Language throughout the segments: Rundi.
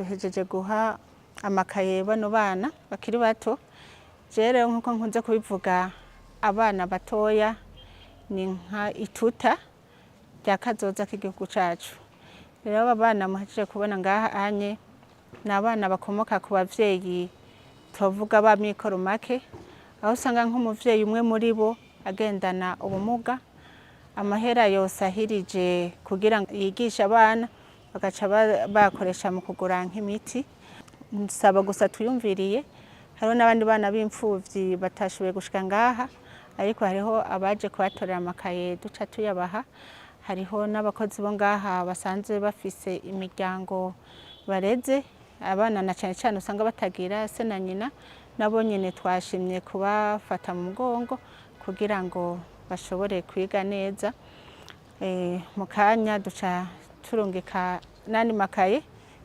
Duhejeje guha amakaye bano bana bakiri bato. Rero nkuko nkunze kubivuga, abana batoya ni nka ituta rya kazoza k'igihugu cacu. Rero aba bana muhejeje kubona ngaha anye ni abana bakomoka ku bavyeyi tuvuga ba mikoro make, aho usanga nk'umuvyeyi umwe muri bo agendana ubumuga, amahera yose ahirije kugira ngo yigishe abana bagaca bakoresha mu kugura nk'imiti. Nsaba gusa tuyumviriye, hariho n'abandi bana b'imfuvyi batashoboye gushika ngaha, ariko hariho abaje kubatorera amakaye duca tuyabaha. Hariho n'abakozi bo ngaha basanzwe bafise imiryango bareze abana, na cane cane usanga batagira se na nyina, nabo nyene twashimye kubafata mu mugongo kugira ngo bashobore kwiga neza. Mu kanya duca turungika nani makaye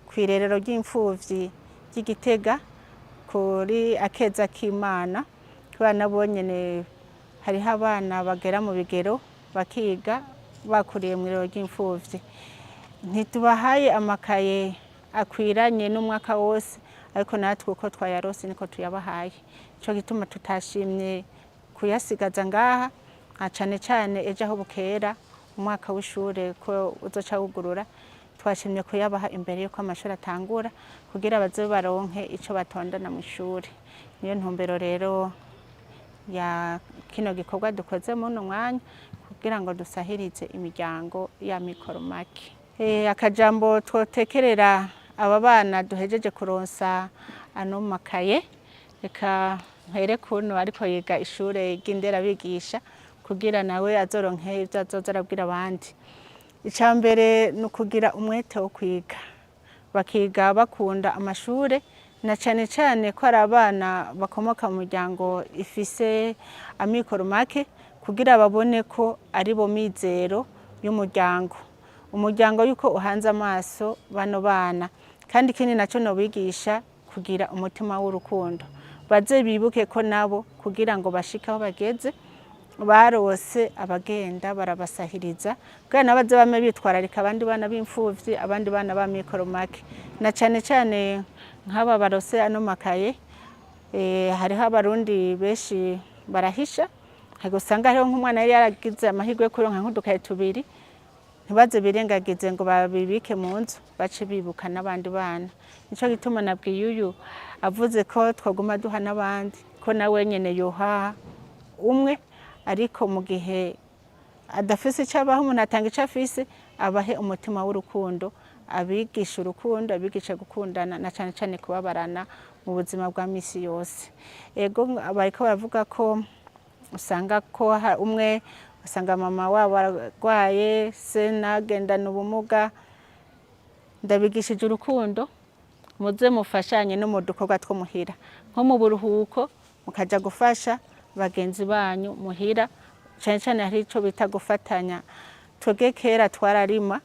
kw'irerero ry'imfuvyi ry'Igitega kuri Akeza k'Imana. Abana bonyene hariho abana bagera mu bigero bakiga bakuriye mu irerero ry'imfuvyi. Ntitubahaye amakaye akwiranye n'umwaka wose, ariko natwe uko twayarose niko tuyabahaye. Ico gituma tutashimye kuyasigaza ngaha, cane cane ejo aho bukera umwaka w'ishure ko uzoca wugurura, twashimye kuyabaha imbere yuko amashuri atangura kugira baze baronke ico batondana mu ishure. Niyo ntumbero rero ya kino gikorwa dukoze muno mwanya kugira ngo dusahirize imiryango ya mikoro make. Akajambo twotekerera aba bana duhejeje kuronsa ano makaye, reka mpere kuno ariko yiga ishure ry'inderabigisha kugira nawe azoronke ivyo azoza arabwira abandi. Ica mbere ni ukugira umwete wo kwiga, bakiga bakunda amashure, na cane cane ko ari abana bakomoka mu miryango ifise amikoro make, kugira babone ko ari bo mizero y'umuryango, umuryango yuko uhanze amaso bano bana. Kandi ikindi naco nobigisha kugira umutima w'urukundo, baze bibuke ko nabo kugira ngo bashike aho bageze barose abagenda barabasahiriza, kugira nabo baze bame bitwararika abandi bana b'imfuvyi, abandi bana ba mikoro make. Na cane cane nk'aba barose ano makaye, hariho abarundi benshi barahisha, usanga hariho nk'umwana yari yaragize amahirwe yo kuronka nk'udukaye tubiri, ntibaze birengagize ngo babibike mu nzu, bace bibuka n'abandi bana. Nico gituma nabwiye uyu avuze ko twaguma duha n'abandi, ko nawe nyene yoha umwe, ariko mu gihe adafise ico abaha, umuntu atanga ico afise, abahe umutima w'urukundo, abigisha urukundo, abigisha gukundana, na cane cane kubabarana mu buzima bwa misi yose. Ego bariko baravuga ko usanga ko umwe usanga mama wabo aragwaye, se nagendana ubumuga. Ndabigishije urukundo, muze mufashanye no mu dukorwa two muhira, nko mu buruhuko mukaja gufasha bagenzi banyu muhira. Cane cane hari ico bita gufatanya. Twebwe kera twararima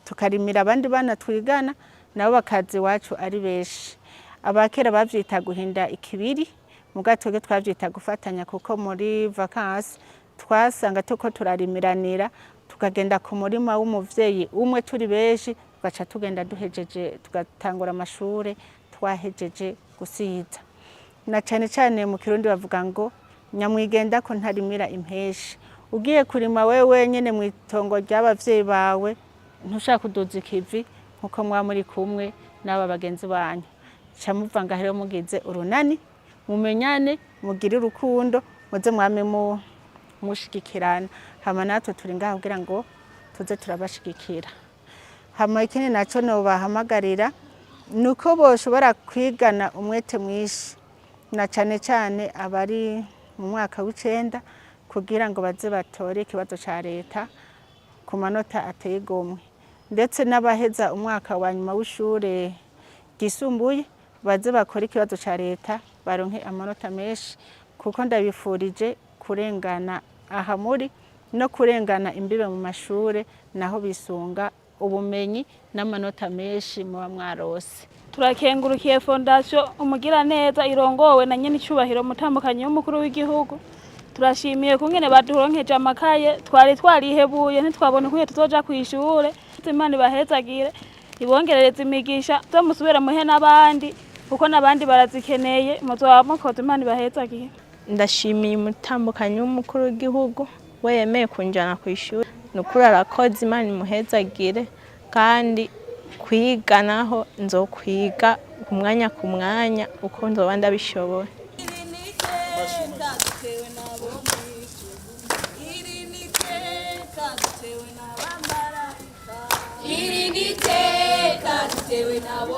tukarimira abandi bana twigana, nabo bakaza iwacu ari benshi. Abakera bavyita guhinda ikibiri, muga twebwe twavyita gufatanya, kuko muri vacances twasanga tuko turarimiranira, tukagenda ku murima w'umuvyeyi umwe turi benshi, tugaca tugenda duhejeje tugatangura amashure twahejeje gusiza. Na cane cane mu Kirundi bavuga ngo nyamwigenda ko ntarimira impeshi. Ugiye kurima wewe nyene mw'itongo ry'abavyeyi bawe, ntushaka kuduza ikivi nkuko mwa muri kumwe n'aba bagenzi banyu. Ca muvanga rero mugize urunani, mumenyane, mugire urukundo, muze mwame mushigikirana. Hama natwe turi ngaho kugira ngo tuze turabashigikira. Hama ikindi naco nobahamagarira nuko boshobora kwigana umwete mwinshi, na cane cane abari mu mwaka w'icenda, kugira ngo baze batore ikibazo ca leta ku manota ateye igomwe. Ndetse n'abaheza umwaka wa nyuma w'ishure ryisumbuye baze bakora ikibazo ca leta baronke amanota menshi, kuko ndabifurije kurengana aha muri no kurengana imbibe mu mashure, naho bisunga ubumenyi n'amanota menshi muba mwarose. Turakengurukiye Fondation Umugiraneza irongowe na nyene icubahiro mutambukanyi w'umukuru w'igihugu. Turashimiye kungene baduronkeje amakaye, twari twarihebuye ntitwabona ukuntu tuzoja kw'ishure. Imana ibahezagire, ibongerereza imigisha zo musubira muhe n'abandi kuko n'abandi barazikeneye muzoba mukoze Imana ibahezagiye. Ndashimiye umutambukanyi w'umukuru w'igihugu we yemeye kunjana ku ishuri, nukuri arakoze Imana imuhezagire, kandi kwiga naho nzokwiga ku mwanya uko nzoba ndabishoboye. Iri ni iteka dutewe n'abo